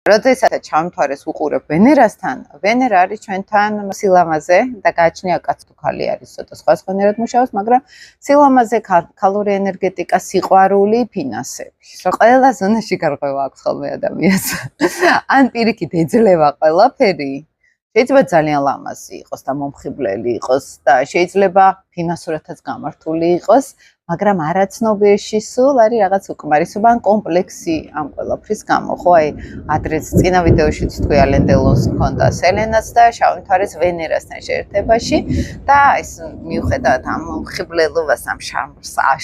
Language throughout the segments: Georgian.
როდესაც ჩამთვარეს უყურებ ვენერასთან, ვენერა არის ჩვენთან სილამაზე და გააჩნია კაც თუ ქალი არის ცოტა სხვადასხვანაირად მუშაობს, მაგრამ სილამაზე ქალური ენერგეტიკა, სიყვარული, ფინანსები. ყველა ზონაში გარღვევა აქვს ხოლმე ადამიანს. ან პირიქით ეძლევა ყველაფერი. შეიძლება ძალიან ლამაზი იყოს და მომხიბლელი იყოს და შეიძლება ფინანსურათაც გამართული იყოს, მაგრამ არაცნობიერში სულ არის რაღაც უკმარისობა ან კომპლექსი ამ ყველაფრის გამო. ხო, აი, ადრეც წინა ვიდეოშიც თქვი ალენ დელონს ჰქონდა სელენას და შავი მთვარის ვენერასთან შეერთებაში და ეს მიუხედავად ამ მომხიბლელობას, ამ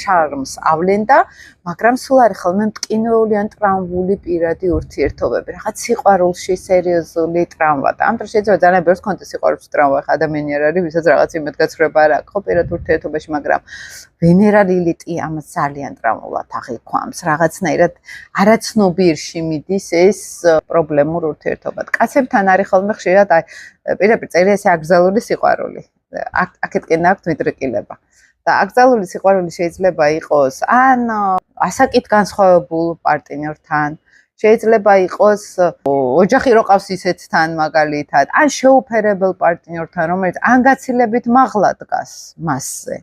შარმს ავლენდა, მაგრამ სულ არის ხოლმე მტკინეული ან ტრამვული პირადი ურთიერთობები, რაღაც სიყვარულში სერიოზული ტრამვა და ამ დროს შეიძლება ძალიან ბევრს ქონდეს სიყვარულში ტრამვა, ხა ადამიანი არ არის, ვისაც რაღაც იმედგაცრუება არ აქვს ხო პირად ურთიერთობაში, მაგრამ ვენერა ლილიტი ამას ძალიან ტრამულად აღიქვამს, რაღაცნაირად არაცნობიერში მიდის ეს პრობლემურ ურთიერთობად. კაცებთან არის ხოლმე ხშირად აი პირდაპირ წერია ესე აკრძალული სიყვარული. აქეთკენ აქვთ მიდრეკილება. და აკრძალული სიყვარული შეიძლება იყოს ან ასაკით განსხვავებულ პარტნიორთან, შეიძლება იყოს ოჯახი რო ყავს ისეთთან მაგალითად, ან შეუფერებელ პარტნიორთან, რომელიც ან გაცილებით მაღლა დგას მასზე,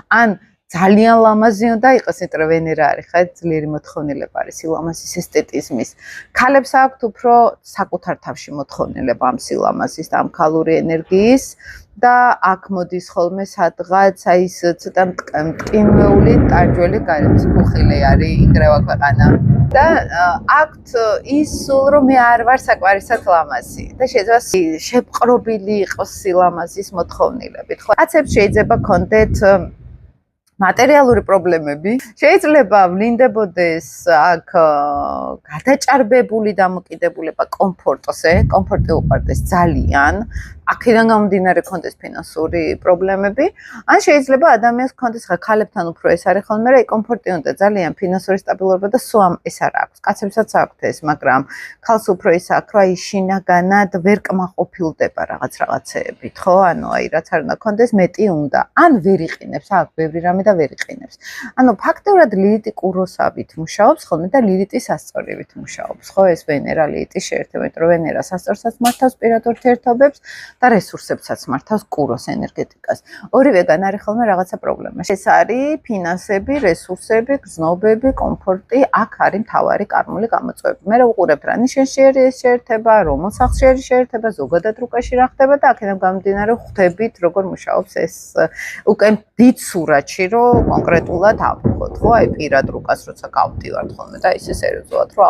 ან ძალიან ლამაზი უნდა იყოს, იმიტომ რომ ვენერა არის ხა ძლიერი მოთხოვნილება არის სილამაზის ესთეტიზმის. ქალებს აქვთ უფრო საკუთარ თავში მოთხოვნილება ამ სილამაზის და ამ ქალური ენერგიის და აქ მოდის ხოლმე სადღაც აი ეს ცოტა მტკინეული ტარჯველი გარემხუხილი არის ინგრევა ქვეყანა და აქვთ ის სულ რომ მე არ ვარ საკვარისად ლამაზი და შეიძლება შეპყრობილი იყოს სილამაზის მოთხოვნილებით. ხო, კაცებს შეიძლება ქონდეთ მატერიალური პრობლემები, შეიძლება ვლინდებოდეს აქ გადაჭარბებული დამოკიდებულება კომფორტზე, კომფორტი უყვარდეს ძალიან, აქედან გამომდინარე ქონდეს ფინანსური პრობლემები, ან შეიძლება ადამიანს ქონდეს ხა ქალებთან უფრო ეს არის ხოლმე რა კომფორტი უნდა ძალიან ფინანსური სტაბილურობა და სულ ეს არ აქვს. კაცებსაც აქვთ ეს, მაგრამ ქალს უფრო ის აქვს, რომ აი შინაგანად ვერ კმაყოფილდება რაღაცეებით, ხო? ანუ აი რაც არ უნდა ქონდეს, მეტი უნდა. ან ვერ იყინებს, აქ ბევრი რამე და ვერ იყინებს. ანუ ფაქტობრივად ლილიტი კუროსავით მუშაობს ხოლმე და ლილიტი სასწორებით მუშაობს, ხო? ეს ვენერა ლილიტი შეერთება, იმიტომ რომ ვენერა სასწორსაც მართავს პირად ურთიერთობებს და რესურსებსაც მართავს კუროს ენერგეტიკას. ორივეგან არის ხოლმე რაღაცა პრობლემა. ეს არის ფინანსები, რესურსები, გზნობები, კომფორტი, აქ არის მთავარი კარმული გამოწვევები. მე ვუყურებ რა ნიშანში ეს შეერთება, რომელ სახლში შეერთება, ზოგადად რუკაში რა ხდება და აქედან გამომდინარე ხვდებით როგორ მუშაობს ეს უკვე დიდ სურათში, რომ კონკრეტულად ავიღოთ, ხო? აი პირად რუკას როცა გავდივართ ხოლმე და ისე სერიოზულად რომ